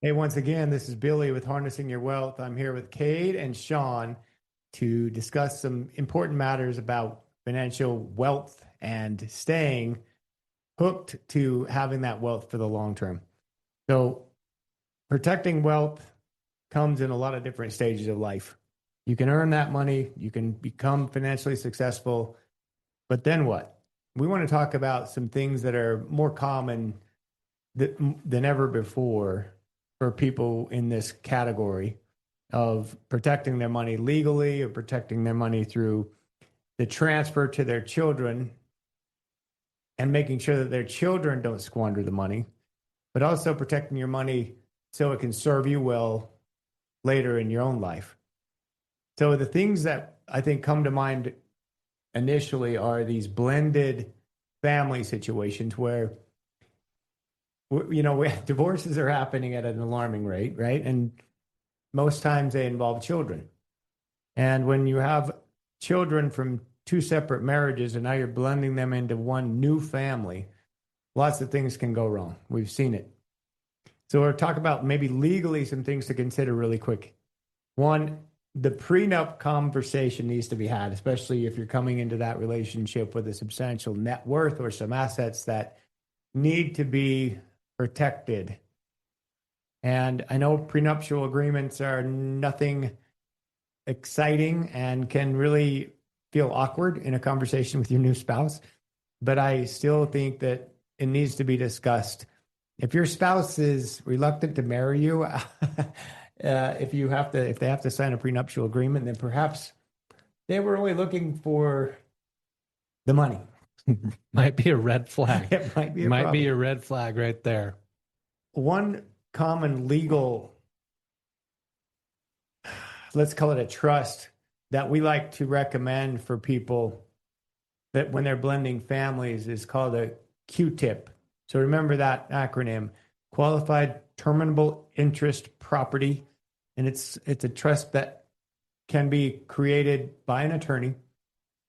Hey, once again, this is Billy with Harnessing Your Wealth. I'm here with Cade and Shaun to discuss some important matters about financial wealth and staying hooked to having that wealth for the long term. So, protecting wealth comes in a lot of different stages of life. You can earn that money, you can become financially successful, but then what? We want to talk about some things that are more common than ever before for people in this category of protecting their money legally or protecting their money through the transfer to their children and making sure that their children don't squander the money, but also protecting your money so it can serve you well later in your own life. So the things that I think come to mind initially are these blended family situations where divorces are happening at an alarming rate, right? And most times they involve children. And when you have children from two separate marriages and now you're blending them into one new family, lots of things can go wrong. We've seen it. So we'll talk about maybe legally some things to consider really quick. One, the prenup conversation needs to be had, especially if you're coming into that relationship with a substantial net worth or some assets that need to be protected. And I know prenuptial agreements are nothing exciting and can really feel awkward in a conversation with your new spouse, but I still think that it needs to be discussed. If your spouse is reluctant to marry you, if they have to sign a prenuptial agreement, then perhaps they were only looking for the money. Might be a red flag. It might be might be a red flag right there. One common legal, let's call it a trust, that we like to recommend for people that when they're blending families is called a QTIP. So remember that acronym, Qualified Terminable Interest Property. And it's a trust that can be created by an attorney,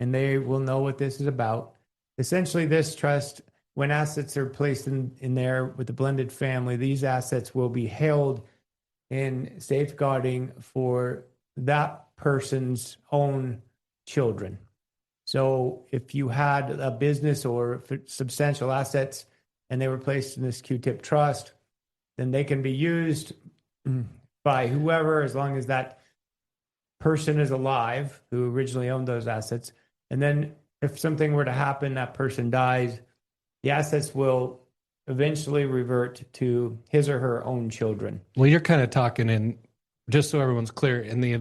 and they will know what this is about. Essentially, this trust, when assets are placed in there with the blended family, these assets will be held in safeguarding for that person's own children. So if you had a business or substantial assets and they were placed in this QTIP trust, then they can be used by whoever, as long as that person is alive who originally owned those assets. And then if something were to happen, that person dies, the assets will eventually revert to his or her own children. Well, you're kind of talking in, just so everyone's clear, in the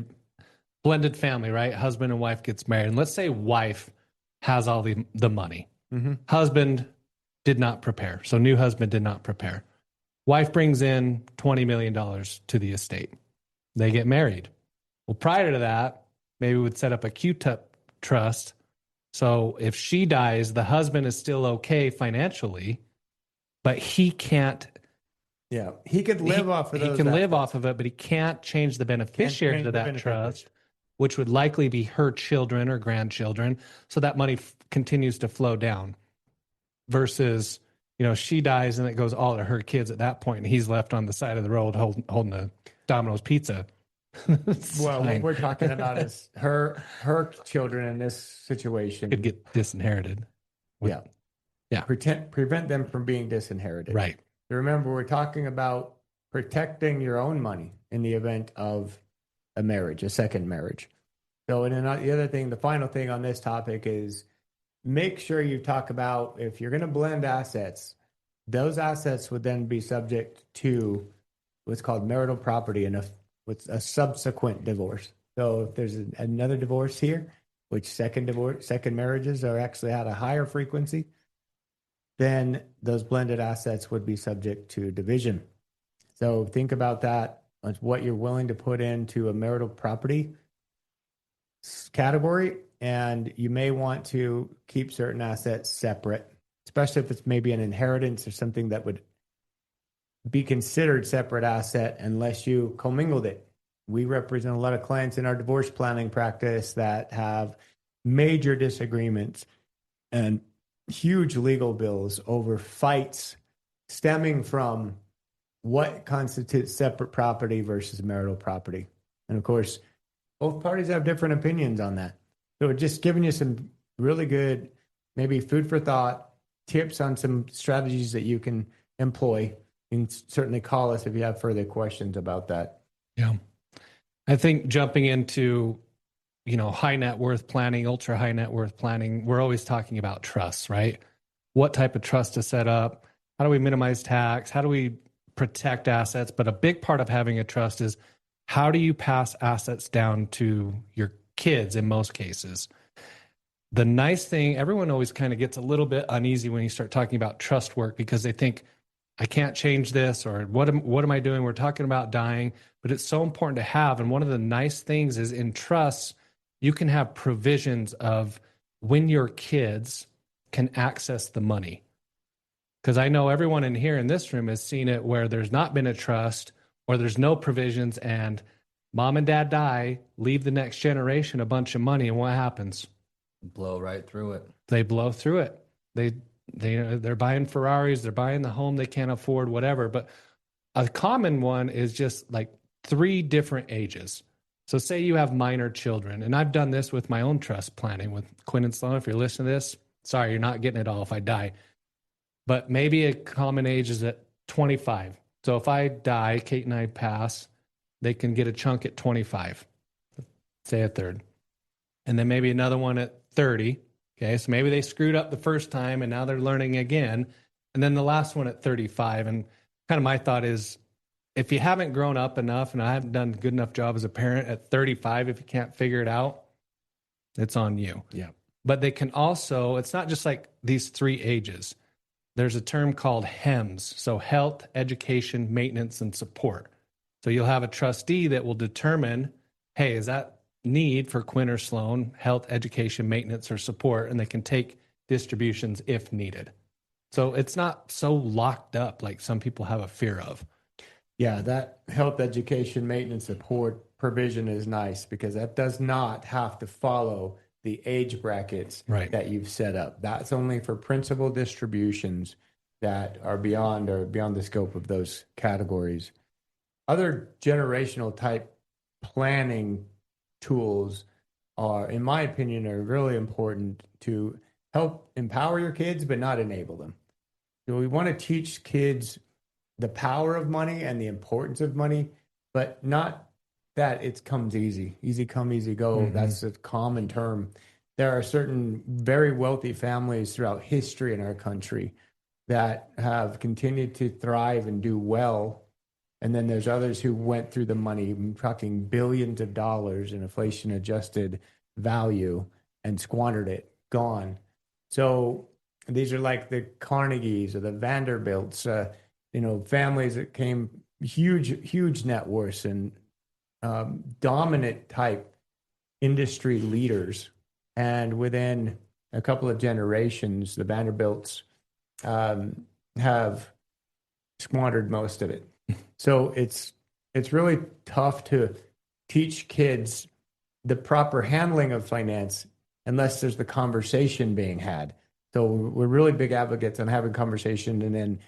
blended family, right? Husband and wife gets married. And let's say wife has all the money. Mm-hmm. Husband did not prepare. So new husband did not prepare. Wife brings in $20 million to the estate. They get married. Well, prior to that, maybe we would set up a QTIP trust. So if she dies, the husband is still okay financially, but he can't. Yeah, he could live off of those. He can live off of it, but he can't change the beneficiary to that trust, which would likely be her children or grandchildren. So that money continues to flow down versus, she dies and it goes all to her kids at that point, and he's left on the side of the road holding a Domino's pizza. Well, what we're talking about is her children in this situation could get disinherited. Yeah. Prevent them from being disinherited. Right. Remember, we're talking about protecting your own money in the event of a marriage, a second marriage. So, the final thing on this topic is make sure you talk about, if you're going to blend assets, those assets would then be subject to what's called marital property and with a subsequent divorce. So if there's another divorce here, which second marriages are actually at a higher frequency, then those blended assets would be subject to division. So think about that, what you're willing to put into a marital property category, and you may want to keep certain assets separate, especially if it's maybe an inheritance or something that would be considered separate asset unless you commingled it. We represent a lot of clients in our divorce planning practice that have major disagreements and huge legal bills over fights stemming from what constitutes separate property versus marital property. And of course, both parties have different opinions on that. So just giving you some really good, maybe food for thought, tips on some strategies that you can employ. You can certainly call us if you have further questions about that. Yeah. I think jumping into, high net worth planning, ultra high net worth planning, we're always talking about trusts, right? What type of trust to set up? How do we minimize tax? How do we protect assets? But a big part of having a trust is how do you pass assets down to your kids in most cases? The nice thing, everyone always kind of gets a little bit uneasy when you start talking about trust work because they think, I can't change this, or what am I doing? We're talking about dying, but it's so important to have. And one of the nice things is in trusts, you can have provisions of when your kids can access the money. Because I know everyone in here in this room has seen it where there's not been a trust or there's no provisions and mom and dad die, leave the next generation a bunch of money. And what happens? Blow right through it. They blow through it. They're buying Ferraris, they're buying the home they can't afford, whatever. But a common one is just like 3 different ages. So say you have minor children, and I've done this with my own trust planning with Quinn and Sloan. If you're listening to this, sorry, you're not getting it all if I die. But maybe a common age is at 25. So if I die, Kate and I pass, they can get a chunk at 25, say a third. And then maybe another one at 30. Okay, so maybe they screwed up the first time and now they're learning again. And then the last one at 35. And kind of my thought is, if you haven't grown up enough and I haven't done a good enough job as a parent at 35, if you can't figure it out, it's on you. Yeah. But they can also, it's not just like these 3 ages. There's a term called HEMS. So health, education, maintenance, and support. So you'll have a trustee that will determine, hey, is that need for Quinn or Sloan, health, education, maintenance, or support, and they can take distributions if needed. So it's not so locked up like some people have a fear of. Yeah, that health, education, maintenance, support provision is nice because that does not have to follow the age brackets that you've set up. That's only for principal distributions that are beyond the scope of those categories. Other generational type planning tools are, in my opinion, are really important to help empower your kids, but not enable them. So we want to teach kids the power of money and the importance of money, but not that it comes easy. Easy come, easy go. Mm-hmm. That's a common term. There are certain very wealthy families throughout history in our country that have continued to thrive and do well. And then there's others who went through the money, I'm talking billions of dollars in inflation adjusted value, and squandered it, gone. So these are like the Carnegies or the Vanderbilts, families that came huge net worths and dominant type industry leaders. And within a couple of generations, the Vanderbilts have squandered most of it. So it's really tough to teach kids the proper handling of finance unless there's the conversation being had. So we're really big advocates on having conversation, and then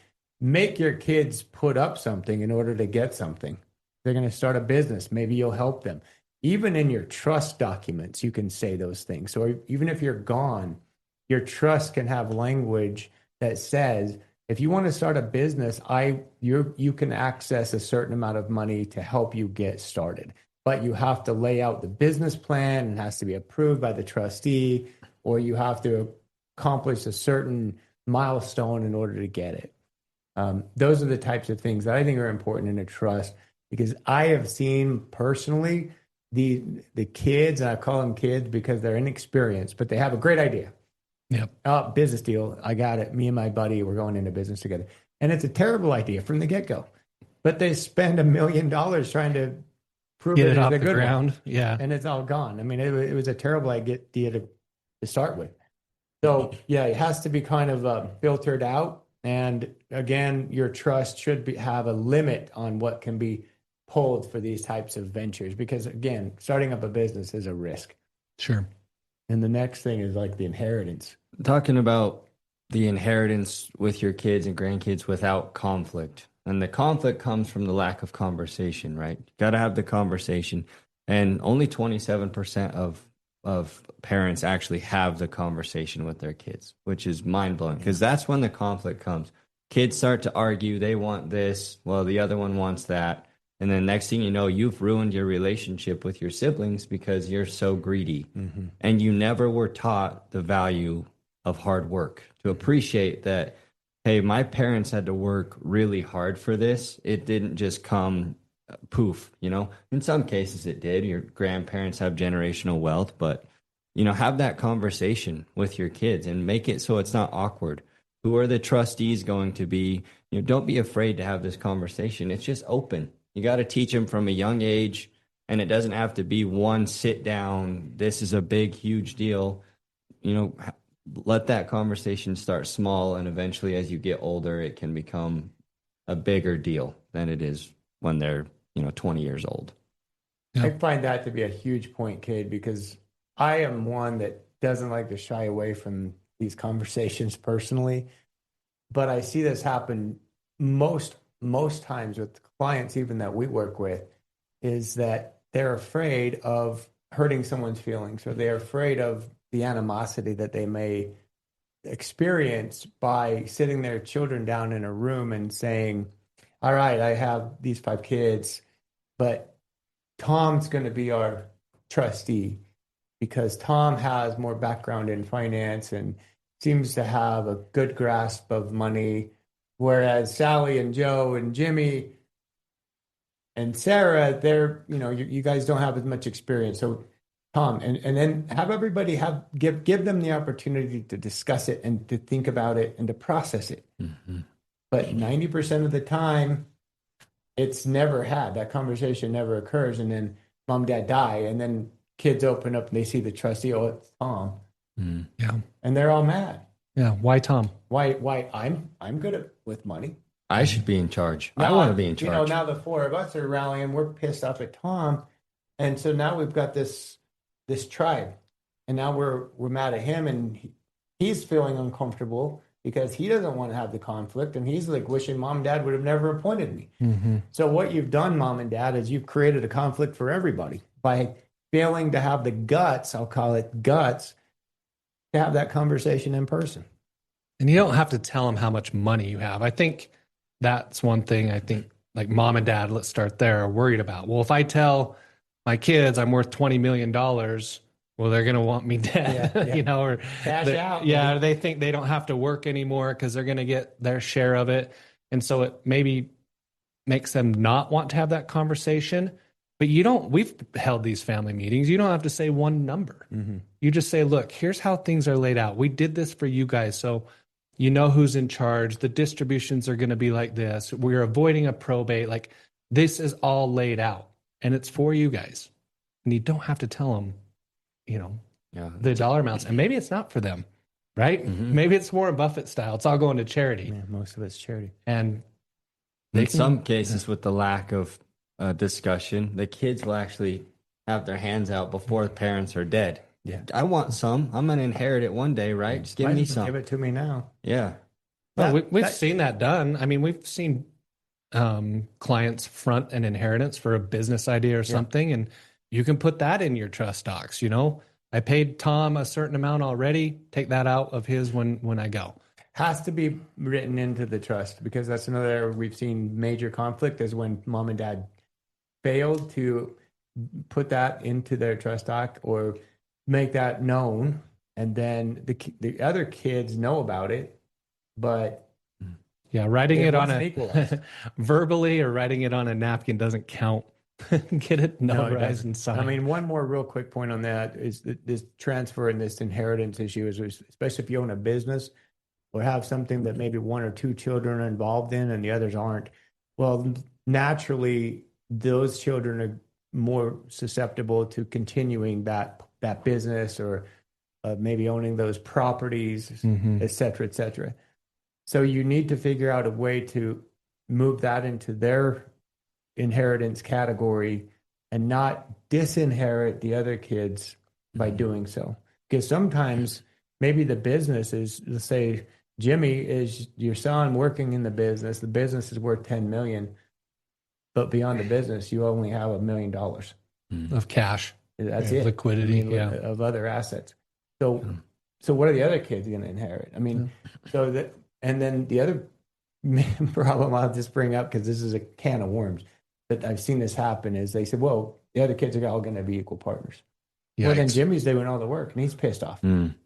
make your kids put up something in order to get something. They're going to start a business. Maybe you'll help them. Even in your trust documents, you can say those things. So even if you're gone, your trust can have language that says, if you want to start a business, you can access a certain amount of money to help you get started. But you have to lay out the business plan. It has to be approved by the trustee, or you have to accomplish a certain milestone in order to get it. Those are the types of things that I think are important in a trust, because I have seen personally the kids, and I call them kids because they're inexperienced, but they have a great idea. Yep. Oh, business deal. I got it. Me and my buddy, we're going into business together. And it's a terrible idea from the get-go. But they spend $1 million trying to prove get it off a the good ground. one. Yeah. And it's all gone. I mean, it was a terrible idea to start with. So, yeah, it has to be kind of filtered out. And again, your trust should have a limit on what can be pulled for these types of ventures. Because, again, starting up a business is a risk. Sure. And the next thing is like the inheritance. Talking about the inheritance with your kids and grandkids without conflict. And the conflict comes from the lack of conversation, right? You got to have the conversation. And only 27% of parents actually have the conversation with their kids, which is mind blowing because that's when the conflict comes. Kids start to argue, they want this, well, the other one wants that. And then next thing you know, you've ruined your relationship with your siblings because you're so greedy. And you never were taught the value of hard work, to appreciate that, hey, my parents had to work really hard for this. It didn't just come poof, you know. In some cases it did. Your grandparents have generational wealth, but you know, have that conversation with your kids and make it so it's not awkward. Who are the trustees going to be? You know, don't be afraid to have this conversation. It's just open. You got to teach them from a young age, and it doesn't have to be one sit down. This is a big, huge deal. You know, let that conversation start small, and eventually, as you get older, it can become a bigger deal than it is when they're, you know, 20 years old. I find that to be a huge point, Cade, because I am one that doesn't like to shy away from these conversations personally, but I see this happen most times with clients, even that we work with, is that they're afraid of hurting someone's feelings, or they're afraid of the animosity that they may experience by sitting their children down in a room and saying, all right, I have these 5 kids, but Tom's going to be our trustee because Tom has more background in finance and seems to have a good grasp of money, whereas Sally and Joe and Jimmy and Sarah, they're, you know, you guys don't have as much experience. So Tom, and then have everybody give them the opportunity to discuss it and to think about it and to process it. But 90% of the time, it's never had. That conversation never occurs. And then mom, dad die. And then kids open up and they see the trustee. Oh, it's Tom. Yeah. And they're all mad. Yeah. Why Tom? Why I'm good with money. I should be in charge. Now, I want to be in charge. You know, now the 4 of us are rallying. We're pissed off at Tom. And so now we've got this tribe. And now we're mad at him, and he's feeling uncomfortable because he doesn't want to have the conflict, and he's like wishing mom and dad would have never appointed me. So what you've done, mom and dad, is you've created a conflict for everybody by failing to have the guts, I'll call it guts, to have that conversation in person. And you don't have to tell them how much money you have. I think that's one thing I think like mom and dad, let's start there, are worried about. Well, if I tell my kids I'm worth $20 million, well, they're going to want me dead, you know, or cash out. Yeah. Or they think they don't have to work anymore because they're going to get their share of it. And so it maybe makes them not want to have that conversation. But we've held these family meetings. You don't have to say one number. You just say, look, here's how things are laid out. We did this for you guys. So you know who's in charge. The distributions are going to be like this. We're avoiding a probate. Like this is all laid out and it's for you guys. And you don't have to tell them, you know, the dollar amounts. And maybe it's not for them, right? Maybe it's Warren Buffett style. It's all going to charity. Yeah, most of it's charity. And in some cases, with the lack of discussion, the kids will actually have their hands out before the parents are dead. Yeah, I want some. I'm going to inherit it one day, right? Just give me some. Give it to me now. Yeah. Well, we've seen that done. I mean, we've seen clients front an inheritance for a business idea or something, and you can put that in your trust docs. You know, I paid Tom a certain amount already. Take that out of his when I go. Has to be written into the trust, because that's another area we've seen major conflict is when mom and dad failed to put that into their trust doc or make that known, and then the other kids know about it, but writing it on a verbally or writing it on a napkin doesn't count. Get it notarized and signed. I mean, one more real quick point on that is that this transfer and this inheritance issue is, especially if you own a business or have something that maybe 1 or 2 children are involved in and the others aren't. Well, naturally, those children are more susceptible to continuing that business or maybe owning those properties, et cetera, et cetera. So you need to figure out a way to move that into their inheritance category and not disinherit the other kids by doing so. Because sometimes maybe the business is, let's say, Jimmy is your son working in the business. The business is worth 10 million, but beyond the business, you only have $1 million. Of cash. That's Yeah, it. liquidity, Of other assets. So what are the other kids going to inherit? I mean, so that, and then the other problem I'll just bring up, because this is a can of worms, that I've seen this happen, is they said, well, the other kids are all going to be equal partners. Yikes. Well, then Jimmy's doing all the work and he's pissed off.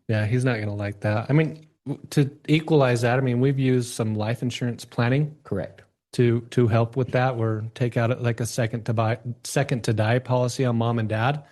Yeah, he's not going to like that. I mean, to equalize that, I mean, we've used some life insurance planning. Correct. To help with that, or take out like a second to die policy on mom and dad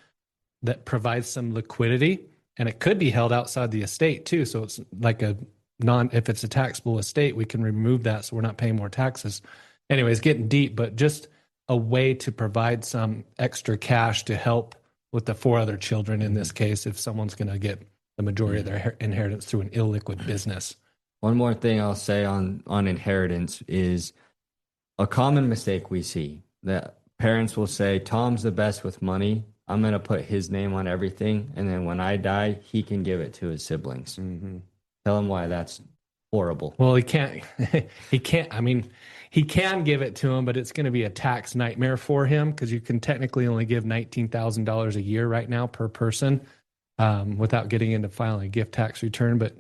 that provides some liquidity, and it could be held outside the estate too. So it's like if it's a taxable estate, we can remove that so we're not paying more taxes. Anyways, getting deep, but just a way to provide some extra cash to help with the 4 other children in this case, if someone's going to get the majority of their inheritance through an illiquid business. One more thing I'll say on inheritance is a common mistake we see that parents will say, Tom's the best with money. I'm going to put his name on everything. And then when I die, he can give it to his siblings. Tell him why that's horrible. Well, he can't, I mean, he can give it to him, but it's going to be a tax nightmare for him, because you can technically only give $19,000 a year right now per person without getting into filing a gift tax return. But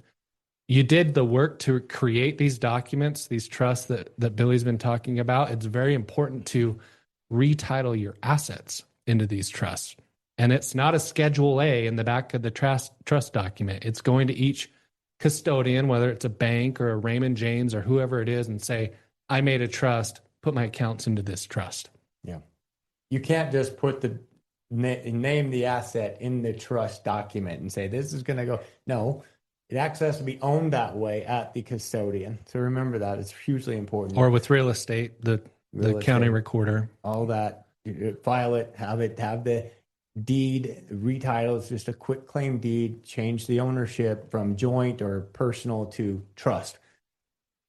you did the work to create these documents, these trusts that Billy's been talking about. It's very important to retitle your assets into these trusts. And it's not a Schedule A in the back of the trust document. It's going to each custodian, whether it's a bank or a Raymond James or whoever it is, and say, I made a trust, put my accounts into this trust. Yeah. You can't just put the name the asset in the trust document and say, this is going to go. No. It actually has to be owned that way at the custodian. So remember that. It's hugely important. Or with real estate, the county recorder. All that. You file it, have the deed retitle. It's just a quick claim deed. Change the ownership from joint or personal to trust.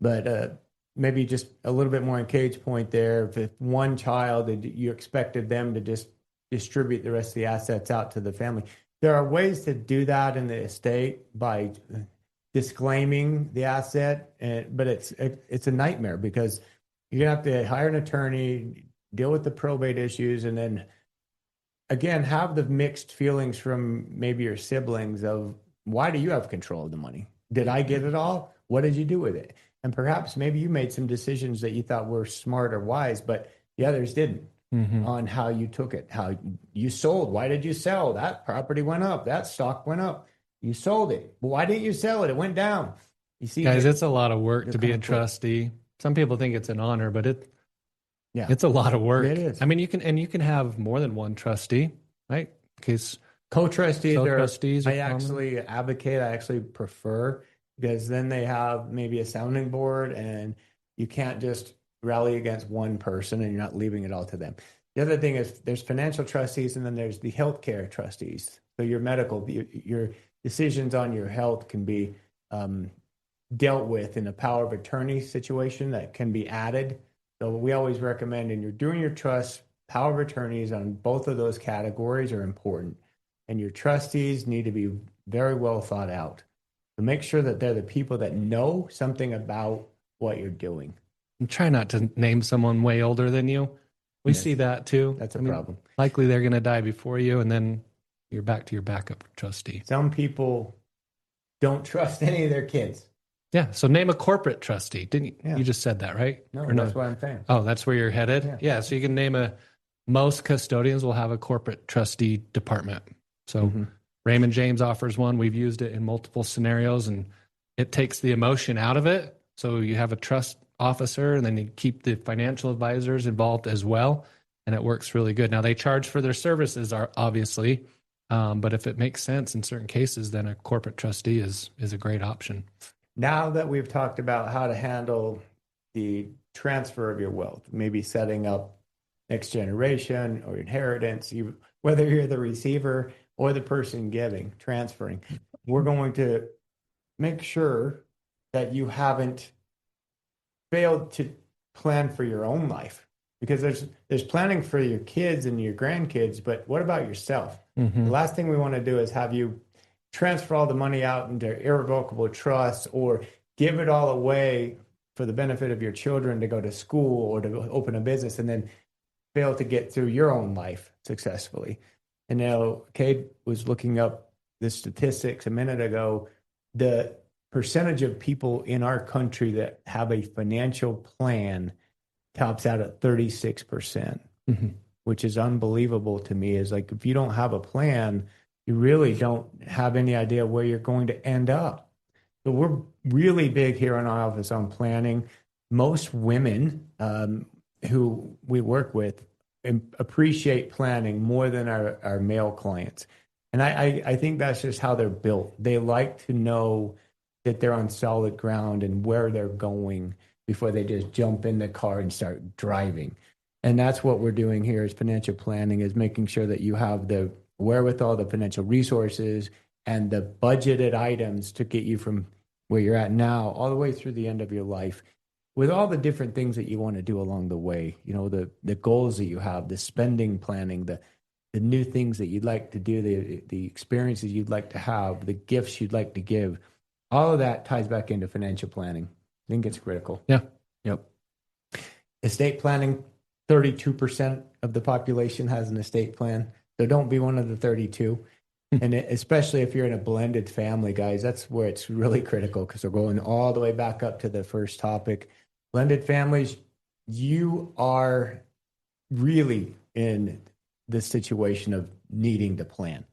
But maybe just a little bit more on Cade's point there. If one child, you expected them to just distribute the rest of the assets out to the family. There are ways to do that in the estate by disclaiming the asset, but it's a nightmare, because you're gonna have to hire an attorney, deal with the probate issues, and then again have the mixed feelings from maybe your siblings of, why do you have control of the money? Did I get it all? What did you do with it? And perhaps maybe you made some decisions that you thought were smart or wise, but the others didn't. On how you took it, how you sold. Why did you sell? That property went up. That stock went up. You sold it. Well, why didn't you sell it? It went down. You see, guys, it's a lot of work to be a trustee. Some people think it's an honor, but it's a lot of work. It is. I mean, you can have more than one trustee, right? In case co-trustees, trustees. I actually advocate. I actually prefer, because then they have maybe a sounding board, and you can't just rally against one person and you're not leaving it all to them. The other thing is there's financial trustees, and then there's the healthcare trustees. So your medical, your decisions on your health can be dealt with in a power of attorney situation that can be added. So we always recommend, when you're doing your trust, power of attorneys on both of those categories are important. And your trustees need to be very well thought out. So make sure that they're the people that know something about what you're doing. And try not to name someone way older than you. We see that too. That's a problem. Likely they're going to die before you, and then you're back to your backup trustee. Some people don't trust any of their kids. Yeah. So name a corporate trustee. Didn't you? Yeah. You just said that, right? No, that's what I'm saying. Oh, that's where you're headed? Yeah. So you can name most custodians will have a corporate trustee department. So Raymond James offers one. We've used it in multiple scenarios, and it takes the emotion out of it. So you have a trust officer, and then you keep the financial advisors involved as well, and it works really good. Now, they charge for their services, obviously, but if it makes sense in certain cases, then a corporate trustee is a great option. Now that we've talked about how to handle the transfer of your wealth, maybe setting up next generation or inheritance, whether you're the receiver or the person giving, transferring, we're going to make sure that you haven't failed to plan for your own life, because there's planning for your kids and your grandkids, but what about yourself? The last thing we want to do is have you transfer all the money out into irrevocable trusts or give it all away for the benefit of your children to go to school or to open a business and then fail to get through your own life successfully. And now Cade was looking up the statistics a minute ago. The percentage of people in our country that have a financial plan tops out at 36%, which is unbelievable to me. Is like, if you don't have a plan, you really don't have any idea where you're going to end up. So we're really big here in our office on planning. Most women who we work with appreciate planning more than our male clients. And I think that's just how they're built. They like to know that they're on solid ground and where they're going before they just jump in the car and start driving. And that's what we're doing here is financial planning, is making sure that you have the wherewithal, the financial resources, and the budgeted items to get you from where you're at now all the way through the end of your life, with all the different things that you want to do along the way. You know, the goals that you have, the spending planning, the new things that you'd like to do, the experiences you'd like to have, the gifts you'd like to give. All of that ties back into financial planning. I think it's critical. Yeah. Yep. Estate planning, 32% of the population has an estate plan. So don't be one of the 32. And especially if you're in a blended family, guys, that's where it's really critical, because we're going all the way back up to the first topic. Blended families, you are really in the situation of needing to plan,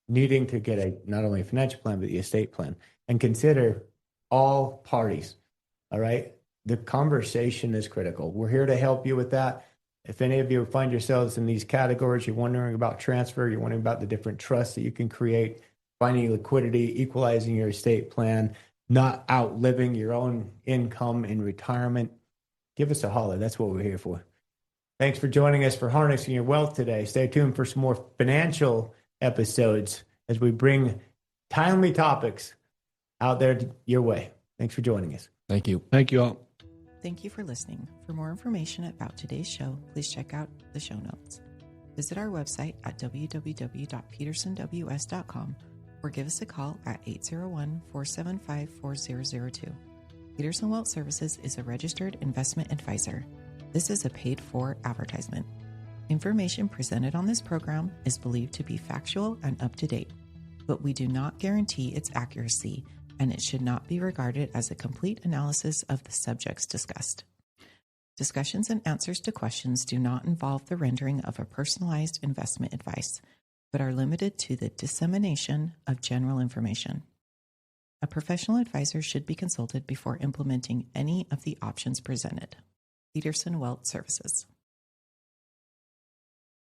needing to get not only a financial plan, but the estate plan, and consider all parties. All right. The conversation is critical. We're here to help you with that. If any of you find yourselves in these categories, you're wondering about transfer, you're wondering about the different trusts that you can create, finding liquidity, equalizing your estate plan, not outliving your own income in retirement, give us a holler. That's what we're here for. Thanks for joining us for Harnessing Your Wealth today. Stay tuned for some more financial episodes as we bring timely topics out there your way. Thanks for joining us. Thank you. Thank you all. Thank you for listening. For more information about today's show, please check out the show notes. Visit our website at www.petersonws.com or give us a call at 801-475-4002. Peterson Wealth Services is a registered investment advisor. This is a paid-for advertisement. Information presented on this program is believed to be factual and up-to-date, but we do not guarantee its accuracy, and it should not be regarded as a complete analysis of the subjects discussed. Discussions and answers to questions do not involve the rendering of a personalized investment advice, but are limited to the dissemination of general information. A professional advisor should be consulted before implementing any of the options presented. Peterson Wealth Services.